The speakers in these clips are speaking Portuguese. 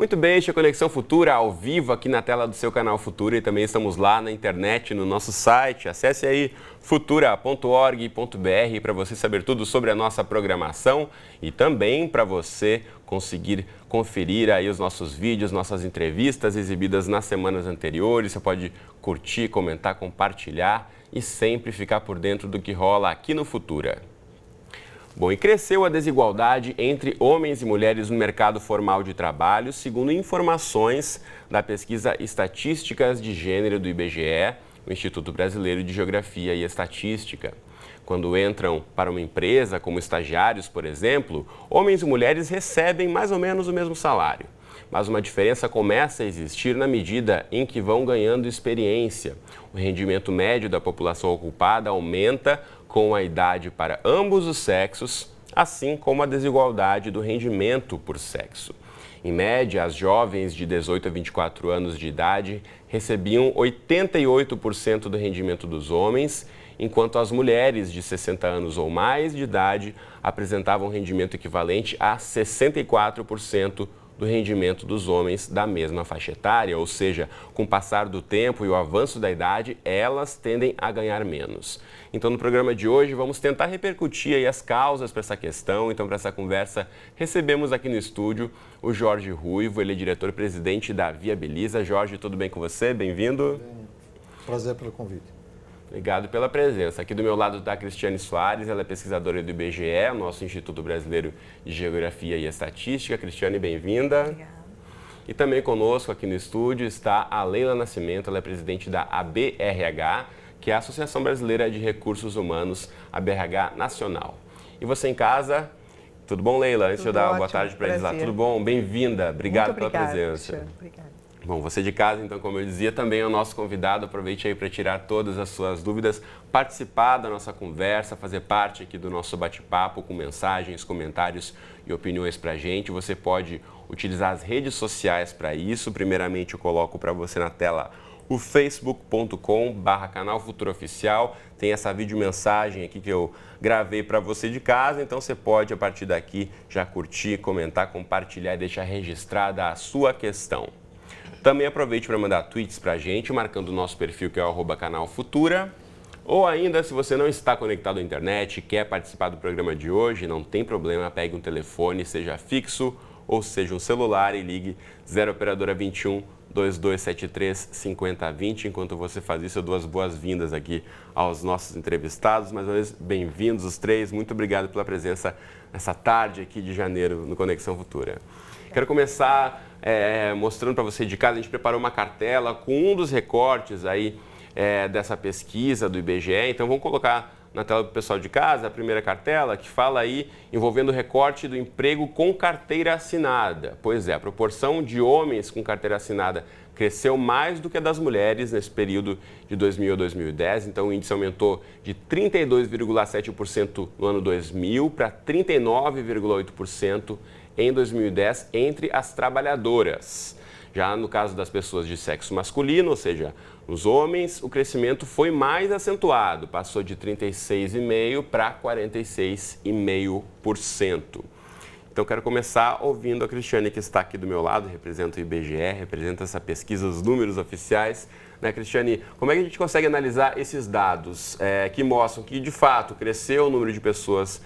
Muito bem, este é a Conexão Futura, ao vivo aqui na tela do seu canal Futura, e também estamos lá na internet, no nosso site. Acesse aí futura.org.br para você saber tudo sobre a nossa programação e também para você conseguir conferir aí os nossos vídeos, nossas entrevistas exibidas nas semanas anteriores. Você pode curtir, comentar, compartilhar e sempre ficar por dentro do que rola aqui no Futura. Bom, e cresceu a desigualdade entre homens e mulheres no mercado formal de trabalho, segundo informações da pesquisa Estatísticas de Gênero do IBGE, o Instituto Brasileiro de Geografia e Estatística. Quando entram para uma empresa, como estagiários, por exemplo, homens e mulheres recebem mais ou menos o mesmo salário. Mas uma diferença começa a existir na medida em que vão ganhando experiência. O rendimento médio da população ocupada aumenta com a idade para ambos os sexos, assim como a desigualdade do rendimento por sexo. Em média, as jovens de 18 a 24 anos de idade recebiam 88% do rendimento dos homens, enquanto as mulheres de 60 anos ou mais de idade apresentavam rendimento equivalente a 64% do rendimento dos homens da mesma faixa etária, ou seja, com o passar do tempo e o avanço da idade, elas tendem a ganhar menos. Então, no programa de hoje, vamos tentar repercutir aí as causas para essa questão. Então, para essa conversa, recebemos aqui no estúdio o Jorge Ruivo, ele é diretor-presidente da Viabiliza. Jorge, tudo bem com você? Bem-vindo. Prazer pelo convite. Obrigado pela presença. Aqui do meu lado está a Cristiane Soares, ela é pesquisadora do IBGE, nosso Instituto Brasileiro de Geografia e Estatística. Cristiane, bem-vinda. Obrigada. E também conosco aqui no estúdio está a Leila Nascimento, ela é presidente da ABRH, que é a Associação Brasileira de Recursos Humanos, ABRH Nacional. E você em casa, tudo bom, Leila? Antes de eu dar uma boa tarde para eles lá, tudo bom? Bem-vinda, obrigado pela presença. Cristiane. Obrigada. Bom, você de casa, então, como eu dizia, também é o nosso convidado. Aproveite aí para tirar todas as suas dúvidas, participar da nossa conversa, fazer parte aqui do nosso bate-papo com mensagens, comentários e opiniões para a gente. Você pode utilizar as redes sociais para isso. Primeiramente, eu coloco para você na tela o facebook.com/canal Futura Oficial. Tem essa videomensagem aqui que eu gravei para você de casa, então você pode, a partir daqui, já curtir, comentar, compartilhar e deixar registrada a sua questão. Também aproveite para mandar tweets para a gente, marcando o nosso perfil, que é o @canal Futura. Ou ainda, se você não está conectado à internet e quer participar do programa de hoje, não tem problema, pegue um telefone, seja fixo ou seja um celular, e ligue 0 operadora 21 2273 5020. Enquanto você faz isso, eu dou as boas-vindas aqui aos nossos entrevistados. Mais uma vez, bem-vindos os três. Muito obrigado pela presença nessa tarde aqui de janeiro no Conexão Futura. Quero começar mostrando para você de casa. A gente preparou uma cartela com um dos recortes aí dessa pesquisa do IBGE. Então vamos colocar na tela do pessoal de casa a primeira cartela, que fala aí envolvendo o recorte do emprego com carteira assinada. Pois é, a proporção de homens com carteira assinada cresceu mais do que a das mulheres nesse período de 2000 a 2010. Então o índice aumentou de 32,7% no ano 2000 para 39,8% em 2010 entre as trabalhadoras. Já no caso das pessoas de sexo masculino, ou seja, os homens, o crescimento foi mais acentuado, passou de 36,5% para 46,5%. Então, quero começar ouvindo a Cristiane, que está aqui do meu lado, representa o IBGE, representa essa pesquisa, os números oficiais. Né, Cristiane, como é que a gente consegue analisar esses dados que mostram que, de fato, cresceu o número de pessoas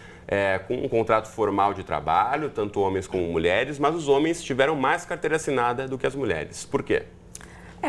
com um contrato formal de trabalho, tanto homens como mulheres, mas os homens tiveram mais carteira assinada do que as mulheres. Por quê?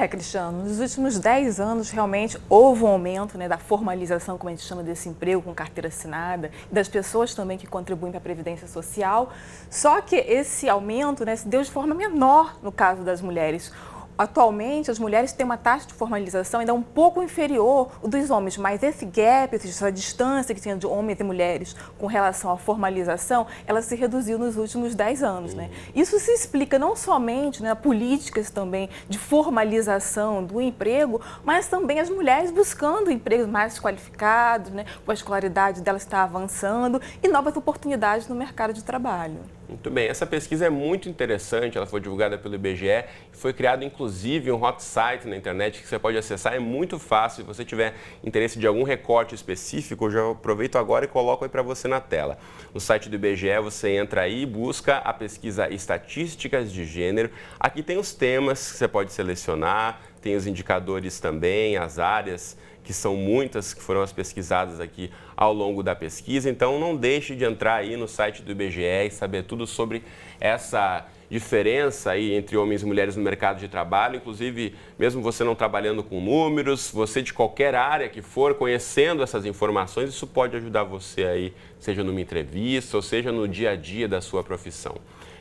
Cristiano, nos últimos 10 anos realmente houve um aumento, né, da formalização, como a gente chama desse emprego com carteira assinada, e das pessoas também que contribuem para a Previdência Social, só que esse aumento, né, se deu de forma menor no caso das mulheres. Atualmente, as mulheres têm uma taxa de formalização ainda um pouco inferior ao dos homens, mas esse gap, essa distância que tinha de homens e mulheres com relação à formalização, ela se reduziu nos últimos 10 anos. Né? Isso se explica não somente, né, políticas também de formalização do emprego, mas também as mulheres buscando empregos mais qualificados, né, com a escolaridade delas está avançando e novas oportunidades no mercado de trabalho. Muito bem, essa pesquisa é muito interessante, ela foi divulgada pelo IBGE e foi criado inclusive um hot site na internet que você pode acessar, é muito fácil. Se você tiver interesse de algum recorte específico, eu já aproveito agora e coloco aí para você na tela. No site do IBGE você entra aí e busca a pesquisa Estatísticas de Gênero. Aqui tem os temas que você pode selecionar, tem os indicadores também, as áreas, que são muitas, que foram as pesquisadas aqui ao longo da pesquisa. Então, não deixe de entrar aí no site do IBGE e saber tudo sobre essa diferença aí entre homens e mulheres no mercado de trabalho. Inclusive, mesmo você não trabalhando com números, você de qualquer área que for, conhecendo essas informações, isso pode ajudar você aí, seja numa entrevista ou seja no dia a dia da sua profissão.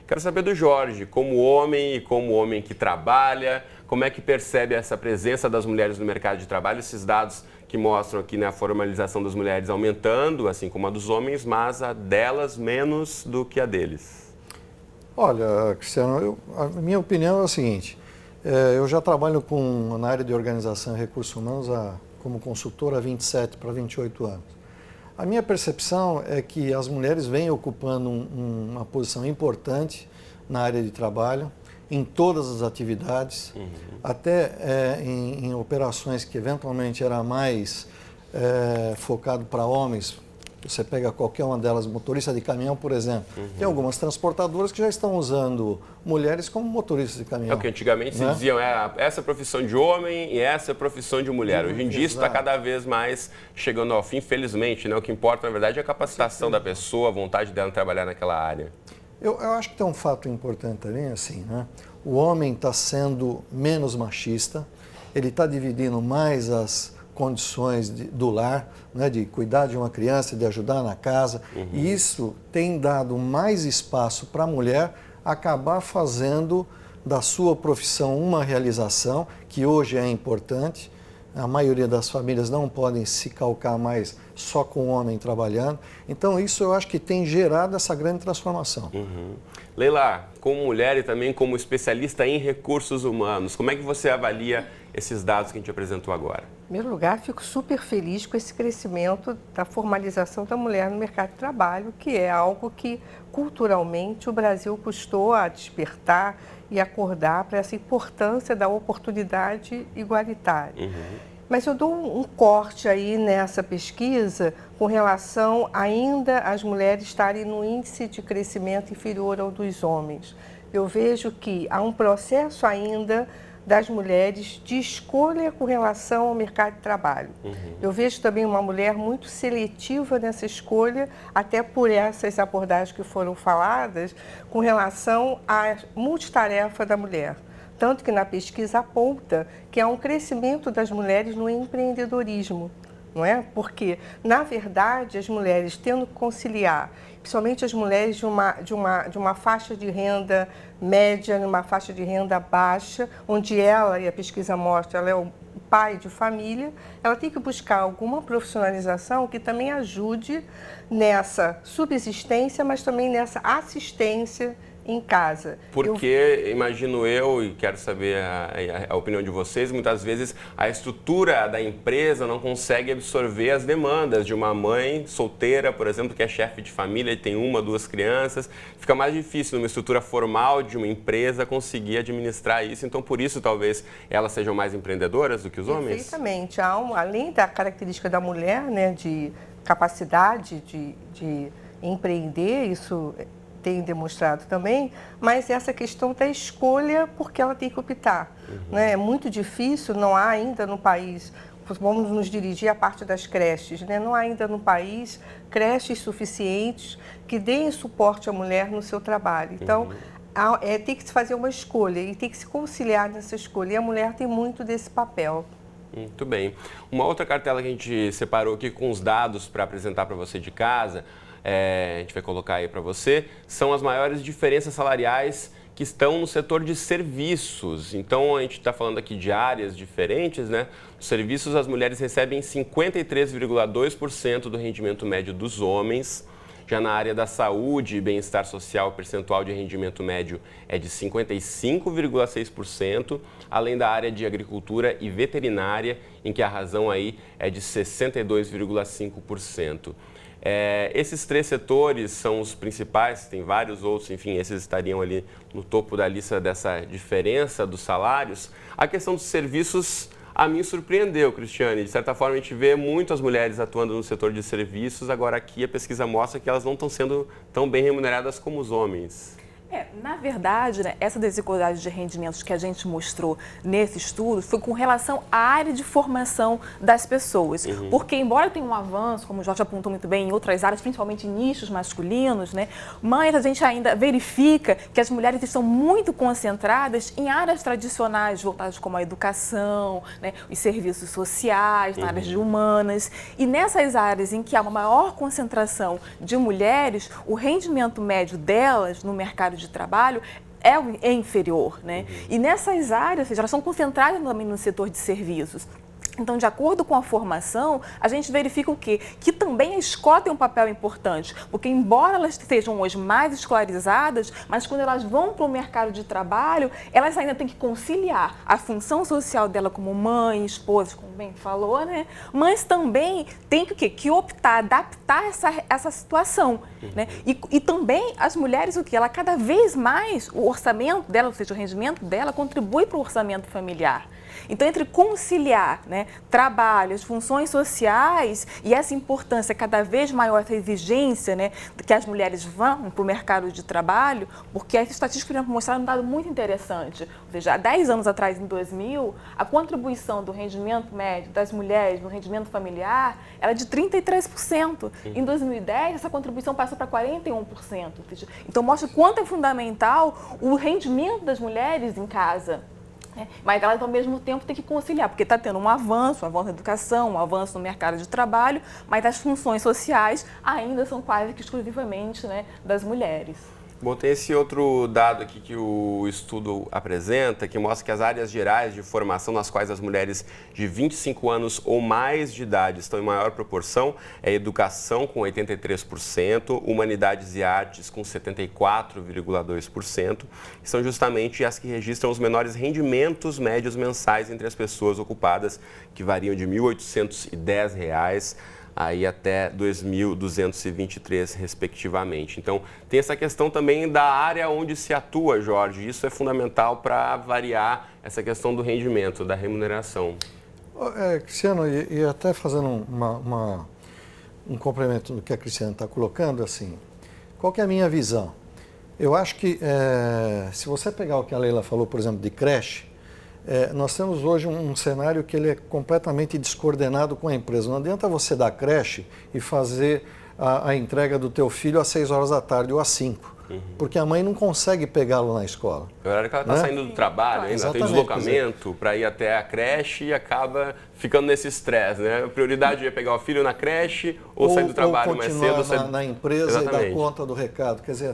Quero saber do Jorge, como homem e como homem que trabalha, como é que percebe essa presença das mulheres no mercado de trabalho, esses dados que mostram aqui, né, a formalização das mulheres aumentando, assim como a dos homens, mas a delas menos do que a deles. Olha, Cristiano, a minha opinião é a seguinte, eu já trabalho na área de organização e recursos humanos como consultor há 27 para 28 anos. A minha percepção é que as mulheres vêm ocupando uma posição importante na área de trabalho, em todas as atividades, até em operações que eventualmente era mais focado para homens. Você pega qualquer uma delas, motorista de caminhão, por exemplo. Tem algumas transportadoras que já estão usando mulheres como motoristas de caminhão. É o que antigamente se diziam, essa é a profissão de homem e essa é a profissão de mulher. Hoje em dia isso está cada vez mais chegando ao fim, felizmente, né? O que importa, na verdade, é a capacitação da pessoa, a vontade dela trabalhar naquela área. Eu acho que tem um fato importante também, assim, né? O homem está sendo menos machista, ele está dividindo mais as condições do lar, né, de cuidar de uma criança, de ajudar na casa, e isso tem dado mais espaço para a mulher acabar fazendo da sua profissão uma realização, que hoje é importante. A maioria das famílias não podem se calcar mais só com o homem trabalhando. Então, isso eu acho que tem gerado essa grande transformação. Leila, como mulher e também como especialista em recursos humanos, como é que você avalia esses dados que a gente apresentou agora? Em primeiro lugar, fico super feliz com esse crescimento da formalização da mulher no mercado de trabalho, que é algo que, culturalmente, o Brasil custou a despertar e acordar para essa importância da oportunidade igualitária. Mas eu dou um corte aí nessa pesquisa com relação ainda às mulheres estarem no índice de crescimento inferior ao dos homens. Eu vejo que há um processo ainda das mulheres de escolha com relação ao mercado de trabalho. Eu vejo também uma mulher muito seletiva nessa escolha, até por essas abordagens que foram faladas, com relação à multitarefa da mulher. Tanto que na pesquisa aponta que há um crescimento das mulheres no empreendedorismo, não é? Porque, na verdade, as mulheres tendo que conciliar, principalmente as mulheres de uma faixa de renda média, numa faixa de renda baixa, onde ela, e a pesquisa mostra, ela é o pai de família, ela tem que buscar alguma profissionalização que também ajude nessa subsistência, mas também nessa assistência em casa. Porque, imagino eu, e quero saber a opinião de vocês, muitas vezes a estrutura da empresa não consegue absorver as demandas de uma mãe solteira, por exemplo, que é chefe de família e tem uma, duas crianças. Fica mais difícil numa estrutura formal de uma empresa conseguir administrar isso. Então, por isso, talvez, elas sejam mais empreendedoras do que os homens? Perfeitamente. Além da característica da mulher, né, de capacidade de empreender, isso tem demonstrado também, mas essa questão da escolha, porque ela tem que optar. Né? É muito difícil, não há ainda no país, vamos nos dirigir à parte das creches, né? Não há ainda no país creches suficientes que deem suporte à mulher no seu trabalho. Então, tem que se fazer uma escolha e tem que se conciliar nessa escolha, e a mulher tem muito desse papel. Muito bem. Uma outra cartela que a gente separou aqui com os dados para apresentar para você de casa, a gente vai colocar aí para você, são as maiores diferenças salariais que estão no setor de serviços. Então, a gente está falando aqui de áreas diferentes, né? Nos serviços, as mulheres recebem 53,2% do rendimento médio dos homens. Já na área da saúde e bem-estar social, o percentual de rendimento médio é de 55,6%, além da área de agricultura e veterinária, em que a razão aí é de 62,5%. Esses 3 setores são os principais, tem vários outros, enfim, esses estariam ali no topo da lista dessa diferença dos salários. A questão dos serviços a mim surpreendeu, Cristiane. De certa forma, a gente vê muitas mulheres atuando no setor de serviços, agora aqui a pesquisa mostra que elas não estão sendo tão bem remuneradas como os homens. Na verdade, né, essa desigualdade de rendimentos que a gente mostrou nesse estudo foi com relação à área de formação das pessoas. Porque, embora tenha um avanço, como o Jorge apontou muito bem, em outras áreas, principalmente em nichos masculinos, né, mas a gente ainda verifica que as mulheres estão muito concentradas em áreas tradicionais, voltadas como a educação, né, os serviços sociais, na área de humanas. E nessas áreas em que há uma maior concentração de mulheres, o rendimento médio delas no mercado de trabalho é inferior, né? E nessas áreas, ou seja, elas são concentradas também no setor de serviços. Então, de acordo com a formação, a gente verifica o quê? Que também a escola tem um papel importante, porque embora elas sejam hoje mais escolarizadas, mas quando elas vão para o mercado de trabalho, elas ainda têm que conciliar a função social dela como mãe, esposa, como bem falou, né? Mas também tem que, o quê? Que optar, adaptar essa situação, né? E também as mulheres, o quê? Ela cada vez mais, o orçamento dela, ou seja, o rendimento dela, contribui para o orçamento familiar. Então, entre conciliar, né, trabalho, as funções sociais e essa importância cada vez maior, essa exigência, né, que as mulheres vão para o mercado de trabalho, porque as estatísticas mostraram um dado muito interessante. Ou seja, há 10 anos atrás, em 2000, a contribuição do rendimento médio das mulheres no rendimento familiar era de 33%. Em 2010, essa contribuição passou para 41%. Ou seja, então, mostra o quanto é fundamental o rendimento das mulheres em casa. Mas elas, ao mesmo tempo, têm que conciliar, porque está tendo um avanço na educação, um avanço no mercado de trabalho, mas as funções sociais ainda são quase que exclusivamente, né, das mulheres. Bom, tem esse outro dado aqui que o estudo apresenta, que mostra que as áreas gerais de formação nas quais as mulheres de 25 anos ou mais de idade estão em maior proporção é educação, com 83%, humanidades e artes, com 74,2%, que são justamente as que registram os menores rendimentos médios mensais entre as pessoas ocupadas, que variam de R$ 1.810 aí até 2.223, respectivamente. Então, tem essa questão também da área onde se atua, Jorge. Isso é fundamental para variar essa questão do rendimento, da remuneração. Cristiano, e até fazendo um complemento do que a Cristiane está colocando, assim, qual que é a minha visão? Eu acho que, se você pegar o que a Leila falou, por exemplo, de creche, nós temos hoje um cenário que ele é completamente descoordenado com a empresa. Não adianta você dar creche e fazer a entrega do teu filho às 6 horas da tarde ou às 5, porque a mãe não consegue pegá-lo na escola. É o horário que ela está saindo do trabalho, ainda ela tem deslocamento para ir até a creche e acaba ficando nesse estresse, né? A prioridade é pegar o filho na creche ou sair do trabalho mais cedo. Na empresa e dar conta do recado. Quer dizer,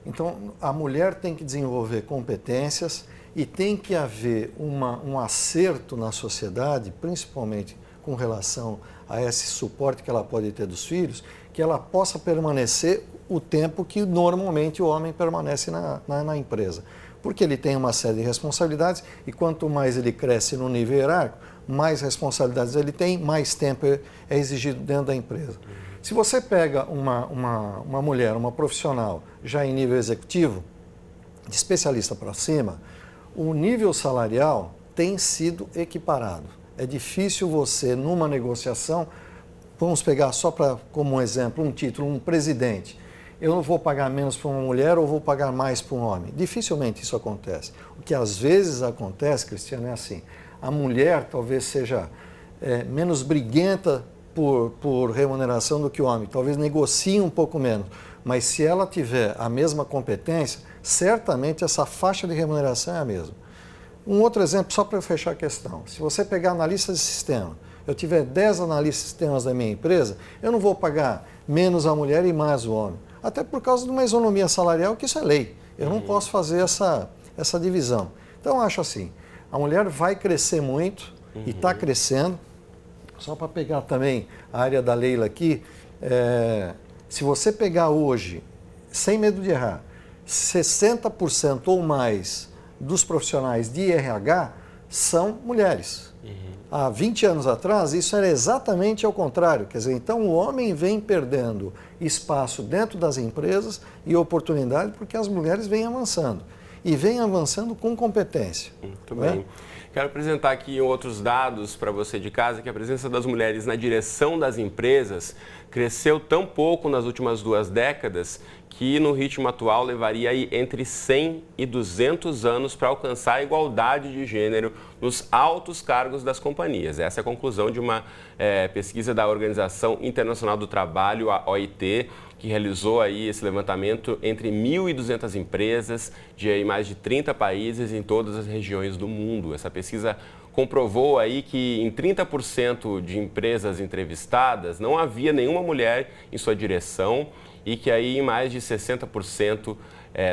então, a mulher tem que desenvolver competências e tem que haver um acerto na sociedade, principalmente com relação a esse suporte que ela pode ter dos filhos, que ela possa permanecer o tempo que normalmente o homem permanece na empresa. Porque ele tem uma série de responsabilidades e quanto mais ele cresce no nível hierárquico, mais responsabilidades ele tem, mais tempo é exigido dentro da empresa. Se você pega uma mulher, uma profissional já em nível executivo, de especialista para cima, o nível salarial tem sido equiparado. É difícil você, numa negociação, vamos pegar só como um exemplo, um título, um presidente. Eu não vou pagar menos para uma mulher ou vou pagar mais para um homem. Dificilmente isso acontece. O que às vezes acontece, Cristiano, é assim, a mulher talvez seja menos briguenta por remuneração do que o homem, talvez negocie um pouco menos, mas se ela tiver a mesma competência, certamente essa faixa de remuneração é a mesma. Um outro exemplo, só para fechar a questão, se você pegar analista de sistema, eu tiver 10 analistas de sistemas da minha empresa, eu não vou pagar menos a mulher e mais o homem, até por causa de uma isonomia salarial, que isso é lei, eu não posso fazer essa divisão. Então, eu acho assim, a mulher vai crescer muito e está crescendo. Só para pegar também a área da Leila aqui, se você pegar hoje, sem medo de errar, 60% ou mais dos profissionais de RH são mulheres. Há 20 anos atrás, isso era exatamente ao contrário. Quer dizer, então o homem vem perdendo espaço dentro das empresas e oportunidade porque as mulheres vêm avançando. E vêm avançando com competência. Muito bem. Quero apresentar aqui outros dados para você de casa, que a presença das mulheres na direção das empresas cresceu tão pouco nas últimas 2 décadas que no ritmo atual levaria aí entre 100 e 200 anos para alcançar a igualdade de gênero nos altos cargos das companhias. Essa é a conclusão de uma pesquisa da Organização Internacional do Trabalho, a OIT, que realizou aí esse levantamento entre 1.200 empresas de aí mais de 30 países em todas as regiões do mundo. Essa pesquisa comprovou aí que em 30% de empresas entrevistadas não havia nenhuma mulher em sua direção e que aí em mais de 60%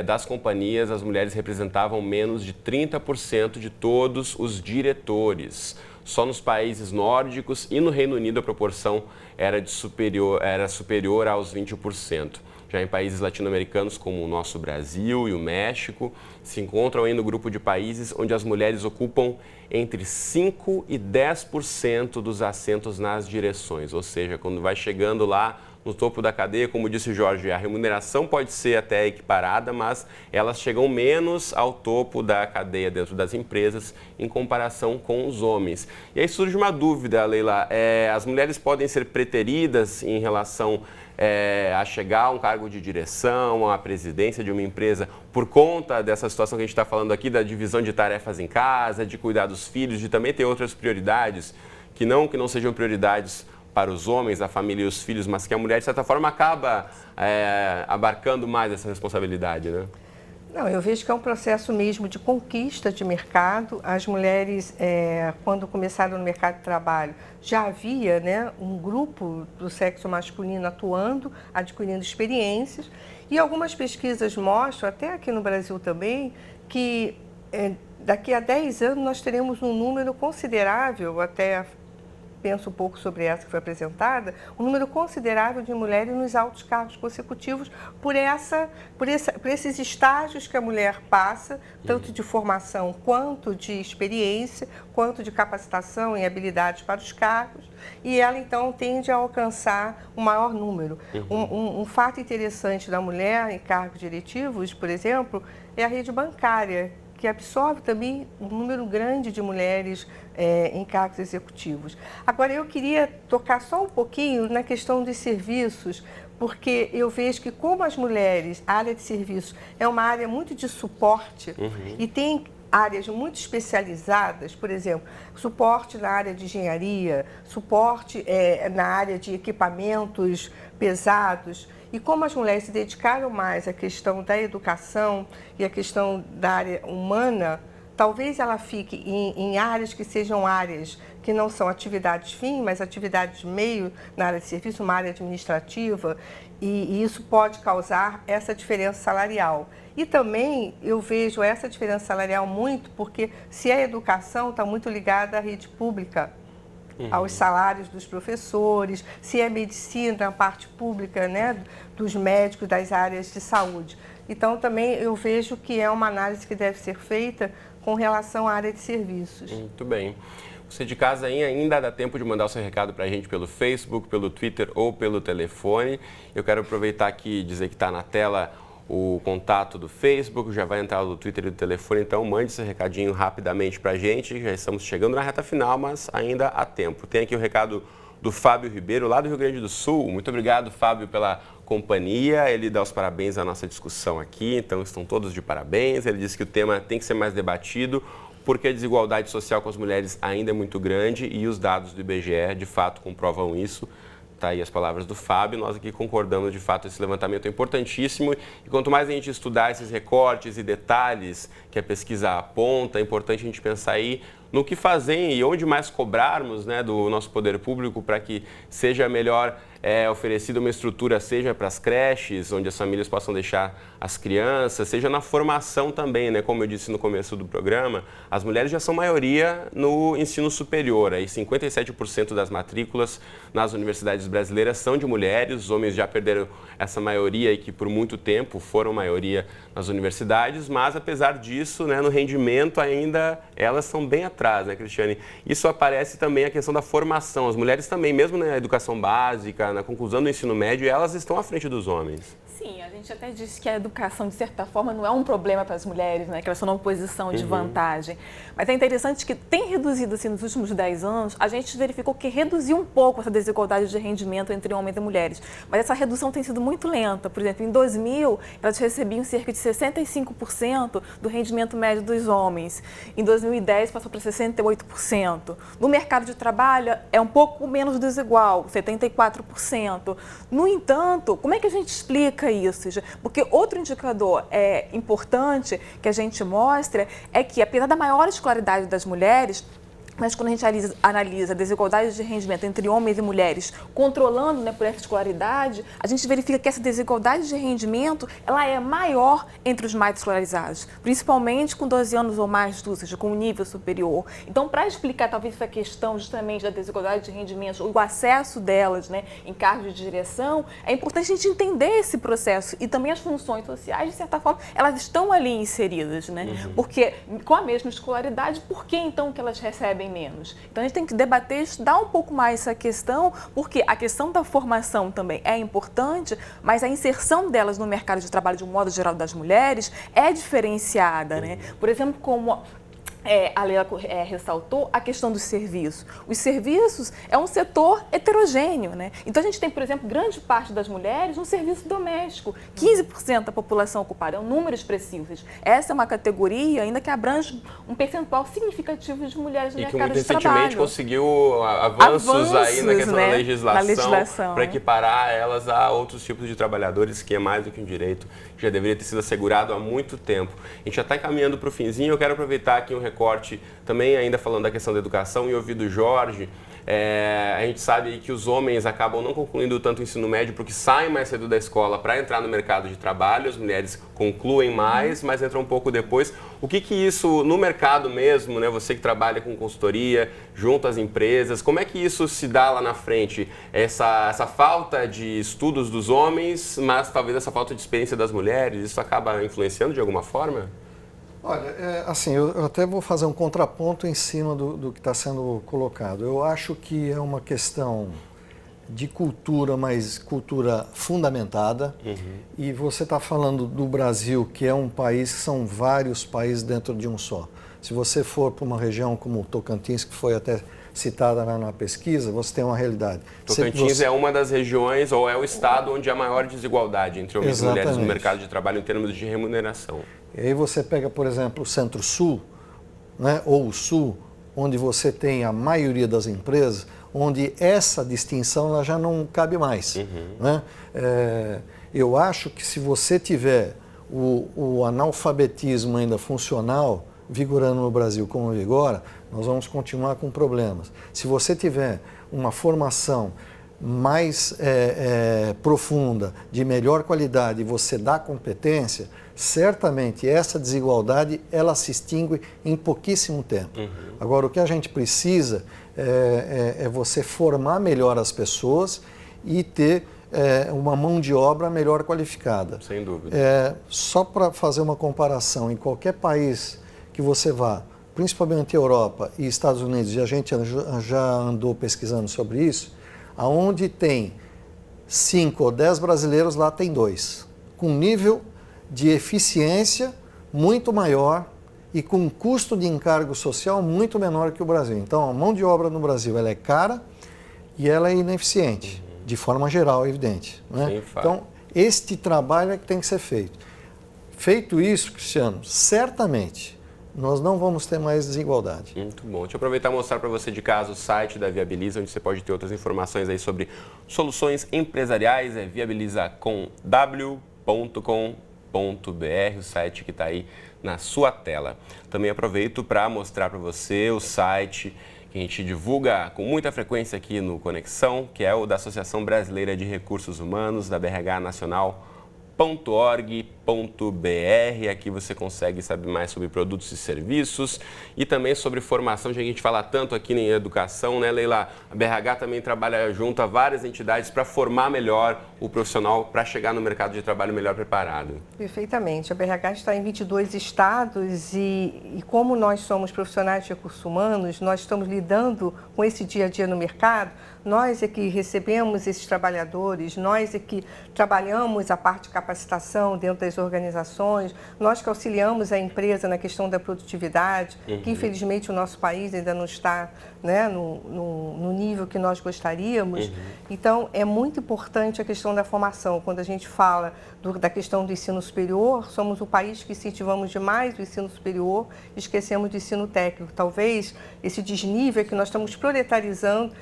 das companhias as mulheres representavam menos de 30% de todos os diretores. Só nos países nórdicos e no Reino Unido a proporção era superior aos 20%. Já em países latino-americanos como o nosso Brasil e o México, se encontram aí no grupo de países onde as mulheres ocupam entre 5% e 10% dos assentos nas direções. Ou seja, quando vai chegando lá no topo da cadeia, como disse o Jorge, a remuneração pode ser até equiparada, mas elas chegam menos ao topo da cadeia dentro das empresas em comparação com os homens. E aí surge uma dúvida, Leila, as mulheres podem ser preteridas em relação a chegar a um cargo de direção, a presidência de uma empresa, por conta dessa situação que a gente está falando aqui, da divisão de tarefas em casa, de cuidar dos filhos, de também ter outras prioridades, que não sejam prioridades para os homens, a família e os filhos, mas que a mulher, de certa forma, acaba abarcando mais essa responsabilidade, né? Não, eu vejo que é um processo mesmo de conquista de mercado. As mulheres, quando começaram no mercado de trabalho, já havia, né, um grupo do sexo masculino atuando, adquirindo experiências. E algumas pesquisas mostram, até aqui no Brasil também, que daqui a 10 anos nós teremos um número considerável, até penso um pouco sobre essa que foi apresentada, um número considerável de mulheres nos altos cargos consecutivos por esses estágios que a mulher passa, tanto de formação quanto de experiência, quanto de capacitação e habilidades para os cargos, e ela então tende a alcançar um maior número. Um fato interessante da mulher em cargos diretivos, por exemplo, é a rede bancária, que absorve também um número grande de mulheres em cargos executivos. Agora, eu queria tocar só um pouquinho na questão dos serviços, porque eu vejo que como as mulheres, a área de serviços é uma área muito de suporte e tem áreas muito especializadas, por exemplo, suporte na área de engenharia, suporte na área de equipamentos pesados. E como as mulheres se dedicaram mais à questão da educação e à questão da área humana, talvez ela fique em áreas que sejam áreas que não são atividades fim, mas atividades meio na área de serviço, uma área administrativa, e isso pode causar essa diferença salarial. E também eu vejo essa diferença salarial muito porque se a educação está muito ligada à rede pública, aos salários dos professores, se é medicina, a parte pública, né, dos médicos, das áreas de saúde. Então, também eu vejo que é uma análise que deve ser feita com relação à área de serviços. Muito bem. Você de casa ainda dá tempo de mandar o seu recado para a gente pelo Facebook, pelo Twitter ou pelo telefone. Eu quero aproveitar aqui e dizer que está na tela o contato do Facebook, já vai entrar do Twitter e do telefone, então mande esse recadinho rapidamente para a gente. Já estamos chegando na reta final, mas ainda há tempo. Tem aqui o recado do Fábio Ribeiro, lá do Rio Grande do Sul. Muito obrigado, Fábio, pela companhia. Ele dá os parabéns à nossa discussão aqui, então estão todos de parabéns. Ele disse que o tema tem que ser mais debatido, porque a desigualdade social com as mulheres ainda é muito grande e os dados do IBGE, de fato, comprovam isso. Está aí as palavras do Fábio, nós aqui concordamos, de fato, esse levantamento é importantíssimo e quanto mais a gente estudar esses recortes e detalhes que a pesquisa aponta, é importante a gente pensar aí no que fazer e onde mais cobrarmos, né, do nosso poder público para que seja melhor oferecida uma estrutura, seja para as creches, onde as famílias possam deixar as crianças, seja na formação também, né? Como eu disse no começo do programa, as mulheres já são maioria no ensino superior, aí 57% das matrículas nas universidades brasileiras são de mulheres, os homens já perderam essa maioria e que por muito tempo foram maioria nas universidades, mas apesar disso, né, no rendimento ainda elas são bem atrás traz, né, Cristiane? Isso aparece também a questão da formação. As mulheres também, mesmo na educação básica, na conclusão do ensino médio, elas estão à frente dos homens. Sim, a gente até disse que a educação, de certa forma, não é um problema para as mulheres, né? Que elas estão numa posição de vantagem. Mas é interessante que tem reduzido, assim, nos últimos 10 anos, a gente verificou que reduziu um pouco essa desigualdade de rendimento entre homens e mulheres. Mas essa redução tem sido muito lenta. Por exemplo, em 2000, elas recebiam cerca de 65% do rendimento médio dos homens. Em 2010, passou para 68%. No mercado de trabalho, é um pouco menos desigual, 74%. No entanto, como é que a gente explica isso? Porque outro indicador importante que a gente mostra é que, apesar da maior escolaridade das mulheres, mas quando a gente analisa a desigualdade de rendimento entre homens e mulheres, controlando, né, por essa escolaridade, a gente verifica que essa desigualdade de rendimento ela é maior entre os mais escolarizados, principalmente com 12 anos ou mais, ou seja, com um nível superior. Então, para explicar talvez essa questão justamente da desigualdade de rendimentos, o acesso delas, né, em cargos de direção, é importante a gente entender esse processo e também as funções sociais, de certa forma, elas estão ali inseridas, né? Porque com a mesma escolaridade, por que então que elas recebem menos? Então a gente tem que debater, estudar um pouco mais essa questão, porque a questão da formação também é importante, mas a inserção delas no mercado de trabalho de um modo geral das mulheres é diferenciada, né? Por exemplo, como a Leila ressaltou, a questão dos serviços. Os serviços é um setor heterogêneo, né? Então a gente tem, por exemplo, grande parte das mulheres no serviço doméstico. 15% da população ocupada, é um número expressivo. Essa é uma categoria ainda que abrange um percentual significativo de mulheres no mercado de trabalho. E que muito recentemente conseguiu avanços aí na questão, né, da legislação para equiparar elas a outros tipos de trabalhadores, que é mais do que um direito, que já deveria ter sido assegurado há muito tempo. A gente já está encaminhando para o finzinho, eu quero aproveitar aqui um recorte também ainda falando da questão da educação e ouvir do Jorge. A gente sabe que os homens acabam não concluindo tanto o ensino médio porque saem mais cedo da escola para entrar no mercado de trabalho, as mulheres concluem mais, mas entram um pouco depois. O que isso, no mercado mesmo, né, você que trabalha com consultoria, junto às empresas, como é que isso se dá lá na frente? Essa falta de estudos dos homens, mas talvez essa falta de experiência das mulheres, isso acaba influenciando de alguma forma? Olha, assim, eu até vou fazer um contraponto em cima do que está sendo colocado. Eu acho que é uma questão de cultura, mas cultura fundamentada. E você está falando do Brasil, que é um país, que são vários países dentro de um só. Se você for para uma região como Tocantins, que foi até citada na pesquisa, você tem uma realidade. Tocantins é uma das regiões, ou é o estado onde há maior desigualdade entre homens e mulheres no mercado de trabalho em termos de remuneração. E aí você pega, por exemplo, o Centro-Sul, né, ou o Sul, onde você tem a maioria das empresas, onde essa distinção ela já não cabe mais. Né? Eu acho que se você tiver o analfabetismo ainda funcional, vigorando no Brasil como vigora, nós vamos continuar com problemas. Se você tiver uma formação mais profunda, de melhor qualidade, e você dá competência, certamente essa desigualdade ela se extingue em pouquíssimo tempo. Agora, o que a gente precisa é você formar melhor as pessoas e ter uma mão de obra melhor qualificada. Sem dúvida. Só para fazer uma comparação, em qualquer país que você vá, principalmente Europa e Estados Unidos, e a gente já andou pesquisando sobre isso, aonde tem 5 ou 10 brasileiros, lá tem 2, com nível de eficiência muito maior e com um custo de encargo social muito menor que o Brasil. Então, a mão de obra no Brasil ela é cara e ela é ineficiente, de forma geral, evidente. Né? Então, este trabalho é que tem que ser feito. Feito isso, Cristiano, certamente nós não vamos ter mais desigualdade. Muito bom. Deixa eu aproveitar e mostrar para você de casa o site da Viabiliza, onde você pode ter outras informações aí sobre soluções empresariais, viabilizacomw.com.br, o site que está aí na sua tela. Também aproveito para mostrar para você o site que a gente divulga com muita frequência aqui no Conexão, que é o da Associação Brasileira de Recursos Humanos, da BRH Nacional. Aqui você consegue saber mais sobre produtos e serviços e também sobre formação, já que a gente fala tanto aqui em educação, né, Leila? A BRH também trabalha junto a várias entidades para formar melhor o profissional para chegar no mercado de trabalho melhor preparado. Perfeitamente. A BRH está em 22 estados e como nós somos profissionais de recursos humanos, nós estamos lidando com esse dia a dia no mercado, nós é que recebemos esses trabalhadores, nós é que trabalhamos a parte de capacitação dentro das organizações, nós que auxiliamos a empresa na questão da produtividade, que infelizmente o nosso país ainda não está, né, no nível que nós gostaríamos. Então, é muito importante a questão da formação. Quando a gente fala da questão do ensino superior, somos o país que incentivamos demais o ensino superior, esquecemos do ensino técnico. Talvez esse desnível que nós estamos proletarizando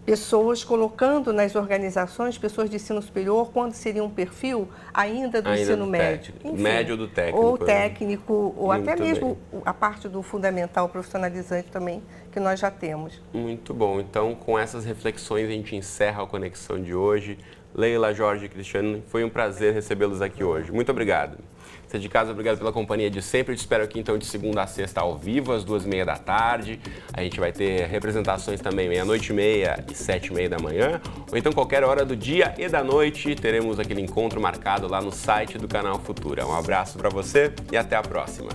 pessoas, colocando nas organizações pessoas de ensino superior, quando seria um perfil ainda do ensino médio. Enfim, médio do técnico. Ou técnico, ou Muito até mesmo bem. a parte do fundamental profissionalizante também, que nós já temos. Muito bom. Então, com essas reflexões, a gente encerra a conexão de hoje. Leila, Jorge e Cristiano, foi um prazer recebê-los aqui hoje. Muito obrigado. Você de casa, obrigado pela companhia de sempre. Eu te espero aqui, então, de segunda a sexta, ao vivo, às 2h30 da tarde. A gente vai ter representações também, 00:30 e 7h30 da manhã. Ou então, qualquer hora do dia e da noite, teremos aquele encontro marcado lá no site do Canal Futura. Um abraço para você e até a próxima.